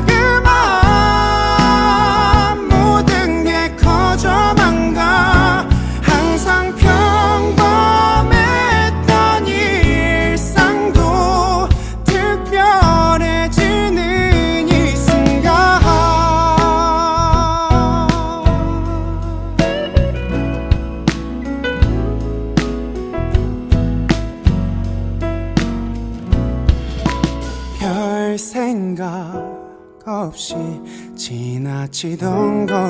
자그마한 모든 게 커져만 가. 항상 평범했던 일상도 특별해지는 이 순간. 별 생각 없이 지나치던 걸